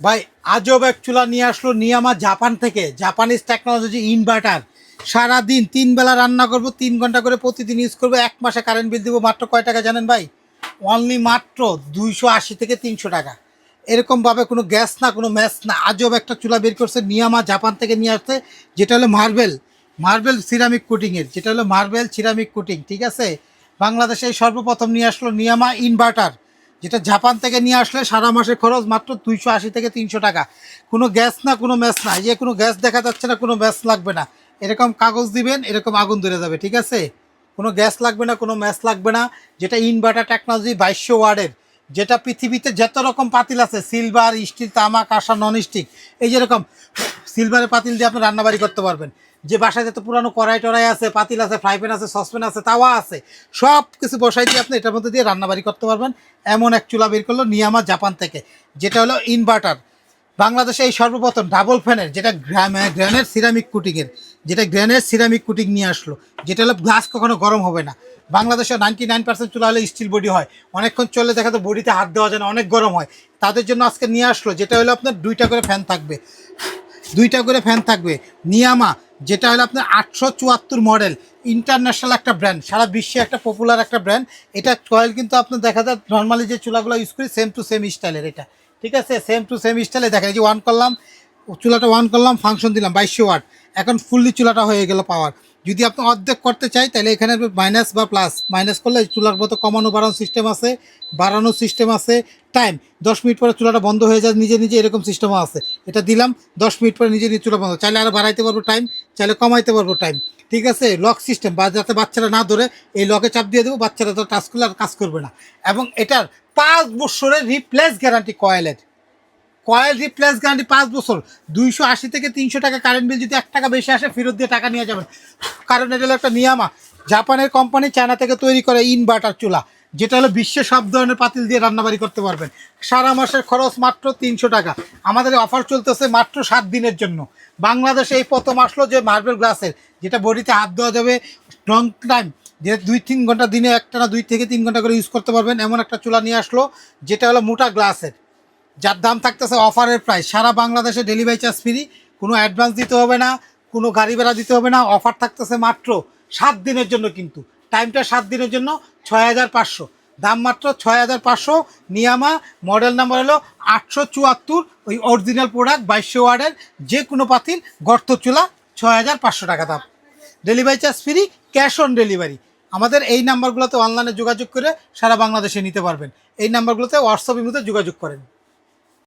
ভাই আজব এক চুলা নিয়ে আসলো নিয়ামা জাপান থেকে, জাপানিজ টেকনোলজি ইনভার্টার। সারাদিন 3 বেলা রান্না করব, 3 ঘন্টা করে প্রতিদিন ইউজ করবো, 1 মাসে কারেন্ট বিল দিব মাত্র কয় টাকা জানেন ভাই? অনলি মাত্র 280 থেকে 300 টাকা। এরকমভাবে কোনো গ্যাস না, কোনো ম্যাচ না, আজব একটা চুলা বের করছে নিয়ামা জাপান থেকে নিয়ে আসছে। যেটা হলো মার্বেল, মার্বেল সিরামিক কোটিংয়ের, যেটা হলো মার্বেল সিরামিক কোটিং, ঠিক আছে। বাংলাদেশে এই সর্বপ্রথম নিয়ে আসলো নিয়ামা ইনভার্টার, যেটা জাপান থেকে নিয়ে আসলে সারা মাসের খরচ মাত্র 280 থেকে 300 টাকা। কোনো গ্যাস না, কোনো ম্যাচ না, এই যে কোনো গ্যাস দেখা যাচ্ছে না, কোনো ম্যাচ লাগবে না। এরকম কাগজ দিবেন, এরকম আগুন ধরে যাবে, ঠিক আছে। কোনো গ্যাস লাগবে না, কোনো ম্যাচ লাগবে না। যেটা ইনভার্টার টেকনোলজি 2200 ওয়ার্ডের, যেটা পৃথিবীতে যত রকম পাতিল আছে, সিলভার, স্টিল, তামা, কাঁসা, নন স্টিক, এই যেরকম সিলভারের পাতিল দিয়ে আপনি রান্নাবাড়ি করতে পারবেন। যে বাসায় যত পুরানো কড়াই টড়াই আছে, পাতিল আছে, ফ্রাই প্যান আছে, সসপ্যান আছে, তাওয়া আছে, সব কিছু বসাই দিয়ে আপনি এটার মধ্যে দিয়ে রান্নাবাড়ি করতে পারবেন। এমন এক চুলা বের করলো নিয়ামা জাপান থেকে, যেটা হলো ইনভার্টার। বাংলাদেশে এই সর্বপ্রথম ডাবল ফ্যানের, যেটা গ্র্যানের সিরামিক কুটিংয়ের, যেটা গ্র্যানের সিরামিক কুটিং নিয়ে আসলো, যেটা হলো গ্লাস কখনো গরম হবে না। বাংলাদেশে 99% চুলা হলে স্টিল বডি হয়, অনেকক্ষণ চলে দেখা তো বডিতে হাত দেওয়া যায় না, অনেক গরম হয়। তাদের জন্য আজকে নিয়ে আসলো, যেটা হলো আপনার 2টা করে ফ্যান থাকবে, 2টা করে ফ্যান থাকবে। নিয়ামা, যেটা হলো আপনার 874 মডেল, ইন্টারন্যাশনাল একটা ব্র্যান্ড, সারা বিশ্বে একটা পপুলার একটা ব্র্যান্ড। এটা কয়েল কিন্তু আপনার দেখা যায় নর্মালি যে চুলাগুলো ইউজ করি সেম টু সেম স্টাইলের এটা, ঠিক আছে। সেম টু সেম স্টাইলে দেখেন, এই যে অন করলাম, চুলাটা অন করলাম, ফাংশন দিলাম 2200 ওয়াট, এখন ফুললি চুলাটা হয়ে গেল পাওয়ার। যদি আপনি অর্ধেক করতে চাই তাহলে এখানে মাইনাস বা প্লাস, মাইনাস করলে চুলার মতো কমানো বাড়ানো সিস্টেম আছে, বাড়ানোর সিস্টেম আছে। টাইম 10 মিনিট পরে চুলাটা বন্ধ হয়ে যায় নিজে নিজে, এরকম সিস্টেমও আছে। এটা দিলাম, 10 মিনিট পরে নিজে নিজে চুলা বন্ধ, চাইলে আরও বাড়াইতে পারবো টাইম, চাইলে কমাইতে পারবো টাইম, ঠিক আছে। লক সিস্টেম, বা যাতে বাচ্চারা না ধরে, এই লকে চাপ দিয়ে দেবো, বাচ্চারা তো টাচ করলে আর কাজ করবে না। এবং এটার 5 বছরের রিপ্লেস গ্যারান্টি কয়েলের, কয়েল রিপ্লেস গ্যারান্টি 5 বছর। 280 থেকে 300 টাকা কারেন্ট বিল যদি 1 টাকা বেশি আসে, ফেরত দিয়ে টাকা নিয়ে যাবেন। কারণ এটা হলো একটা নিয়ামা জাপানের কোম্পানি, চায়না থেকে তৈরি করে ইনভার্টার চুলা, যেটা হলো বিশ্বের সব ধরনের পাতিল দিয়ে রান্নাবাড়ি করতে পারবেন। সারা মাসের খরচ মাত্র 300 টাকা। আমাদের অফার চলতেছে মাত্র 7 দিনের জন্য। বাংলাদেশে এই প্রথম আসলো যে মার্বেল গ্লাসের, যেটা বডিতে হাত দেওয়া যাবে লং টাইম, যে 2-3 ঘন্টা দিনে একটানা 2 থেকে 3 ঘন্টা করে ইউজ করতে পারবেন, এমন একটা চুলা নিয়ে আসলো, যেটা হলো মোটা গ্লাসের, যার দাম থাকতেছে অফারের প্রাইস। সারা বাংলাদেশে ডেলিভারি চার্জ ফ্রি, কোনো অ্যাডভান্স দিতে হবে না, কোনো গাড়ি ভাড়া দিতে হবে না। অফার থাকতেছে মাত্র 7 দিনের জন্য, কিন্তু টাইমটা 7 দিনের জন্য। 6500, দাম মাত্র 6500। নিয়ামা, মডেল নাম্বার হলো 874, ওই অরিজিনাল প্রোডাক্ট 2200 ওয়ার্ডের যে কোনো পাতিল, গর্ত চুলা, 6500 টাকা দাম। Delivery charge free, cash on delivery. আমাদের এই নাম্বারগুলোতে অনলাইনে যোগাযোগ করে সারা বাংলাদেশে নিতে পারবেন। এই নাম্বারগুলোতে হোয়াটসঅ্যাপ ইমোতে যোগাযোগ করেন।